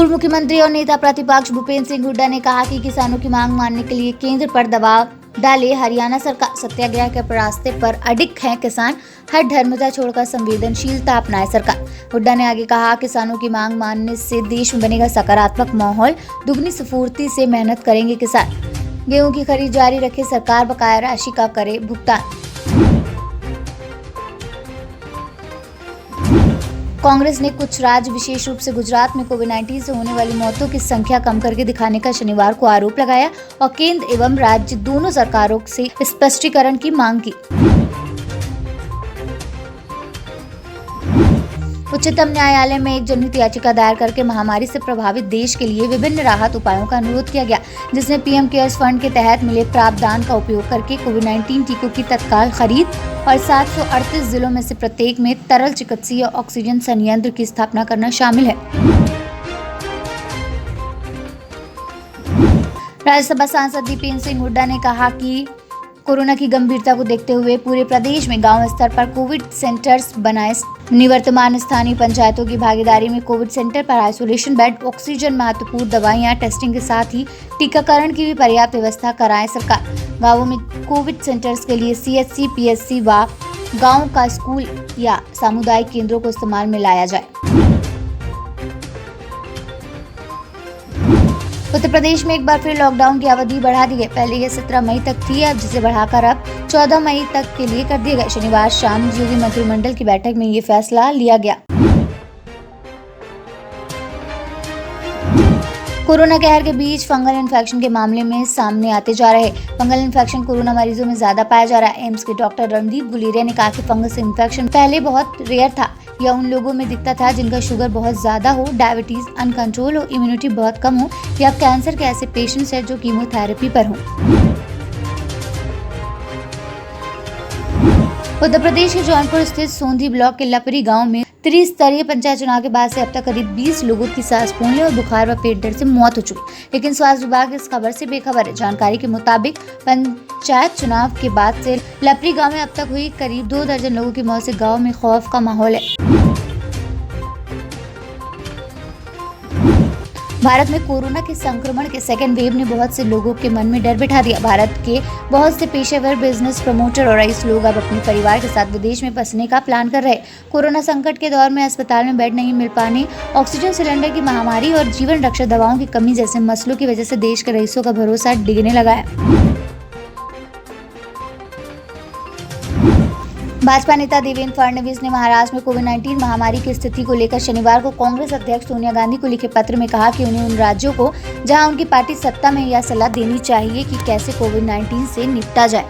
पूर्व मुख्यमंत्री और नेता प्रतिपक्ष भूपेंद्र सिंह हुड्डा ने कहा कि किसानों की मांग मानने के लिए केंद्र पर दबाव डाले हरियाणा सरकार। सत्याग्रह के रास्ते पर अडिग हैं किसान, हर धर्मता छोड़कर संवेदनशीलता अपनाए सरकार। हुड्डा ने आगे कहा, किसानों की मांग मानने से देश में बनेगा सकारात्मक माहौल, दुगनी स्फूर्ति से मेहनत करेंगे किसान। गेहूं की खरीद जारी रखे सरकार, बकाया राशि का करे भुगतान। कांग्रेस ने कुछ राज्य विशेष रूप से गुजरात में कोविड-19 से होने वाली मौतों की संख्या कम करके दिखाने का शनिवार को आरोप लगाया और केंद्र एवं राज्य दोनों सरकारों से स्पष्टीकरण की मांग की। उच्चतम न्यायालय में एक जनहित याचिका दायर करके महामारी से प्रभावित देश के लिए विभिन्न राहत उपायों का अनुरोध किया गया, जिसमें पीएम केयर्स फंड के तहत मिले प्रावधान का उपयोग करके कोविड-19 टीकों की तत्काल खरीद और 738 जिलों में से प्रत्येक में तरल चिकित्सीय ऑक्सीजन संयंत्र की स्थापना करना शामिल है। राज्यसभा सांसद दीपेंद्र सिंह हुड्डा ने कहा कि कोरोना की गंभीरता को देखते हुए पूरे प्रदेश में गांव स्तर पर कोविड सेंटर्स बनाए। निवर्तमान स्थानीय पंचायतों की भागीदारी में कोविड सेंटर पर आइसोलेशन बेड, ऑक्सीजन, महत्वपूर्ण दवाइयां, टेस्टिंग के साथ ही टीकाकरण की भी पर्याप्त व्यवस्था कराए सरकार। गांवों में कोविड सेंटर्स के लिए सीएचसी, पीएचसी व गांव का स्कूल या सामुदायिक केंद्रों को इस्तेमाल में लाया जाए। उत्तर प्रदेश में एक बार फिर लॉकडाउन की अवधि बढ़ा दी गई। पहले यह 17 मई तक थी, अब जिसे बढ़ाकर अब 14 मई तक के लिए कर दिया गया। शनिवार शाम योगी मंत्रिमंडल की बैठक में ये फैसला लिया गया। कोरोना कहर के बीच फंगल इन्फेक्शन के मामले में सामने आते जा रहे। फंगल इन्फेक्शन कोरोना मरीजों में ज्यादा पाया जा रहा है। एम्स के डॉक्टर रणदीप गुलेरिया ने कहा कि फंगस इन्फेक्शन पहले बहुत रेयर था। यह उन लोगों में दिखता था जिनका शुगर बहुत ज्यादा हो, डायबिटीज अनकंट्रोल हो, इम्यूनिटी बहुत कम हो या कैंसर के ऐसे पेशेंट्स हैं जो कीमोथेरेपी पर हों। उत्तर प्रदेश के जौनपुर स्थित सोंधी ब्लॉक के लपरी गांव में त्रिस्तरीय पंचायत चुनाव के बाद से अब तक करीब 20 लोगों की सांस फूलने और बुखार व पेट दर्द से मौत हो चुकी, लेकिन स्वास्थ्य विभाग इस खबर से बेखबर है। जानकारी के मुताबिक पंचायत चुनाव के बाद से लपरी गांव में अब तक हुई करीब 2 दर्जन लोगों की मौत से गांव में खौफ का माहौल है। भारत में कोरोना के संक्रमण के सेकेंड वेव ने बहुत से लोगों के मन में डर बिठा दिया। भारत के बहुत से पेशेवर, बिजनेस प्रमोटर और रईस लोग अब अपने परिवार के साथ विदेश में बसने का प्लान कर रहे। कोरोना संकट के दौर में अस्पताल में बेड नहीं मिल पाने, ऑक्सीजन सिलेंडर की महामारी और जीवन रक्षक दवाओं की कमी जैसे मसलों की वजह से देश के रईसों का भरोसा डिगने लगा है। भाजपा नेता देवेंद्र फडणवीस ने महाराष्ट्र में कोविड-19 महामारी की स्थिति को लेकर शनिवार को कांग्रेस अध्यक्ष सोनिया गांधी को लिखे पत्र में कहा कि उन्हें उन राज्यों को जहां उनकी पार्टी सत्ता में यह सलाह देनी चाहिए कि कैसे कोविड-19 से निपटा जाए।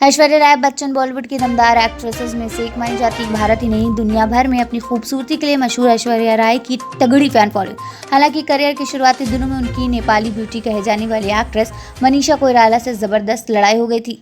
ऐश्वर्या राय बच्चन बॉलीवुड की दमदार एक्ट्रेसेस में से एक मानी जाती है। भारत ही नहीं, दुनिया भर में अपनी खूबसूरती के लिए मशहूर ऐश्वर्या राय की तगड़ी फैन फॉलोइंग। हालांकि करियर के शुरुआती दिनों में उनकी नेपाली ब्यूटी कहे जाने वाली एक्ट्रेस मनीषा कोइराला से जबरदस्त लड़ाई हो गई थी।